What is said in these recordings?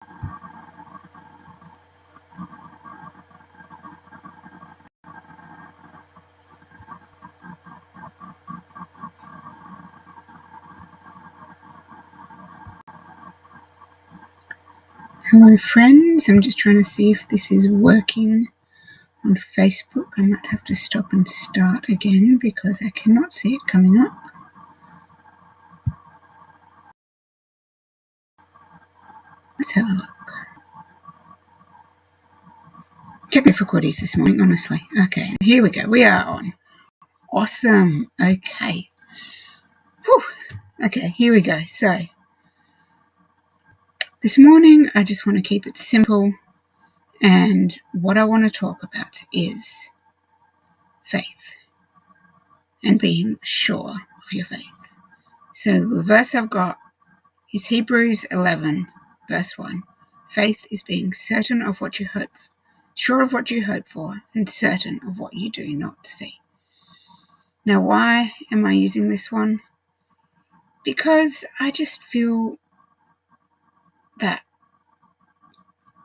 Hello friends, I'm just trying to see if this is working on Facebook. I might have to stop and start again because I cannot see it coming up. Let's have a look. Technical difficulties this morning, honestly. Okay, here we go. We are on. Awesome. Okay. Whew. Okay, here we go. So, this morning I just want to keep it simple, and what I want to talk about is faith and being sure of your faith. So the verse I've got is Hebrews 11, verse 1. Faith is being certain of what you hope, sure of what you hope for, and certain of what you do not see. Now, why am I using this one? Because I just feel that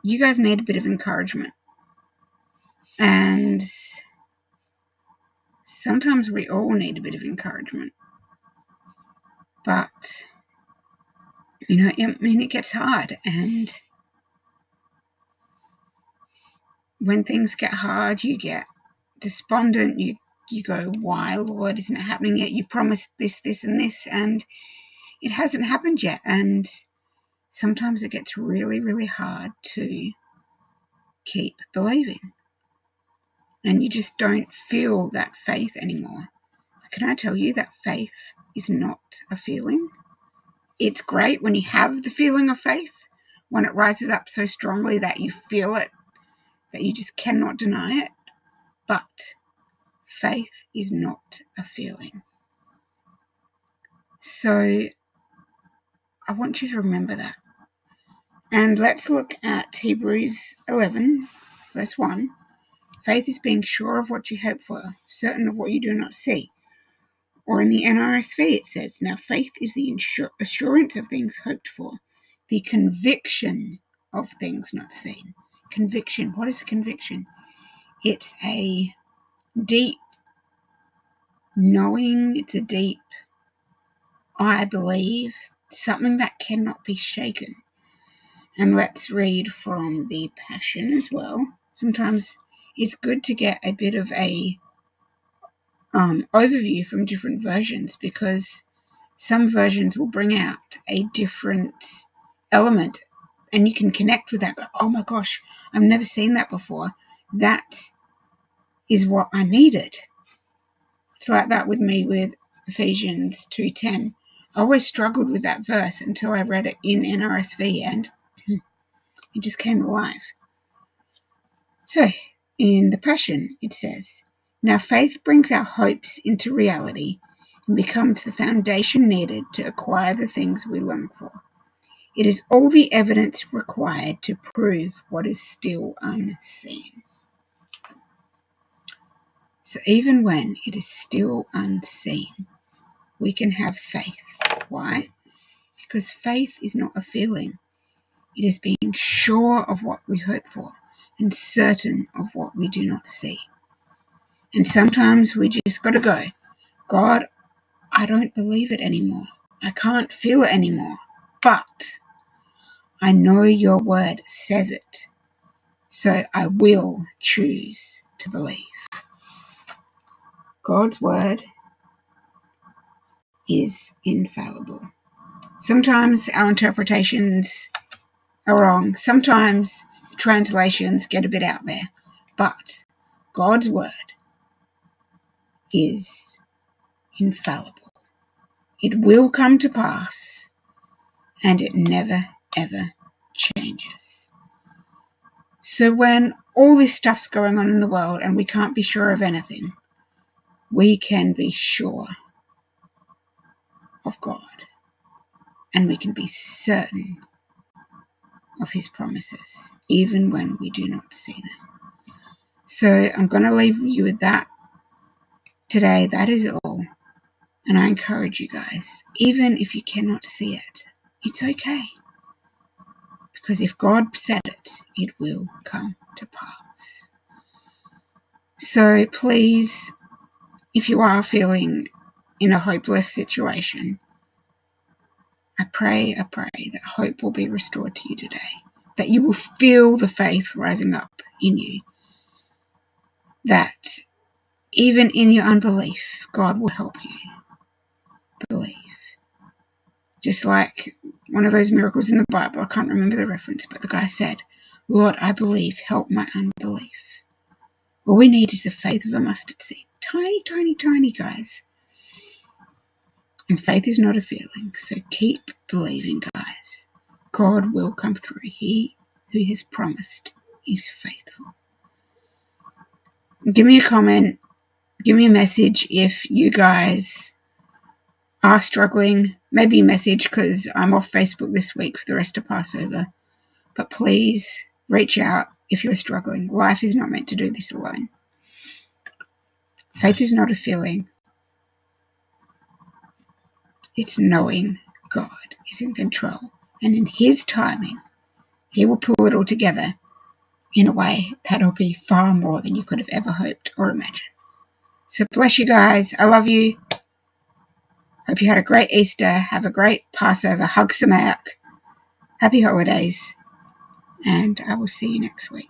you guys need a bit of encouragement. And sometimes we all need a bit of encouragement. But, it gets hard. And when things get hard, you get despondent. You go, why, Lord, isn't it happening yet? You promised this, and this, and it hasn't happened yet. And sometimes it gets really, really hard to keep believing. And you just don't feel that faith anymore. Can I tell you that faith is not a feeling? It's great when you have the feeling of faith, when it rises up so strongly that you feel it, that you just cannot deny it. But faith is not a feeling. So I want you to remember that. And let's look at Hebrews 11, verse 1. Faith is being sure of what you hope for, certain of what you do not see. Or in the NRSV it says, now faith is the assurance of things hoped for, the conviction of things not seen. Conviction. What is a conviction? It's a deep knowing, it's a deep I believe, something that cannot be shaken. And let's read from the Passion as well. Sometimes it's good to get a bit of a overview from different versions, because some versions will bring out a different element and you can connect with that. Go, oh my gosh, I've never seen that before. That is what I needed. It's like that with me with Ephesians 2:10. I always struggled with that verse until I read it in NRSV and it just came alive. So, in the Passion, it says, now faith brings our hopes into reality and becomes the foundation needed to acquire the things we long for. It is all the evidence required to prove what is still unseen. So even when it is still unseen, we can have faith. Why? Because faith is not a feeling. It is being sure of what we hope for and certain of what we do not see. And sometimes we just got to go, God, I don't believe it anymore. I can't feel it anymore. But I know your word says it. So I will choose to believe. God's word is infallible. Sometimes our interpretations are wrong. Sometimes translations get a bit out there. But God's word is infallible. It will come to pass, and it never, ever changes. So when all this stuff's going on in the world and we can't be sure of anything, we can be sure of God, and we can be certain of his promises, even when we do not see them. So I'm going to leave you with that today. That is all. And I encourage you guys, even if you cannot see it, it's okay. because if God said it, it will come to pass. So please, if you are feeling in a hopeless situation, I pray that hope will be restored to you today, that you will feel the faith rising up in you, that even in your unbelief, God will help you believe. Just like one of those miracles in the Bible, I can't remember the reference, but the guy said, Lord, I believe, help my unbelief. All we need is the faith of a mustard seed. Tiny, tiny, tiny, guys. And faith is not a feeling, so keep believing, guys. God will come through. He who has promised is faithful. Give me a comment. Give me a message if you guys are struggling. Maybe a message because I'm off Facebook this week for the rest of Passover. But please reach out if you're struggling. Life is not meant to do this alone. Faith is not a feeling. It's knowing God is in control. And in His timing, He will pull it all together in a way that'll be far more than you could have ever hoped or imagined. So bless you guys. I love you. Hope you had a great Easter. Have a great Passover. Hug some out. Happy holidays. And I will see you next week.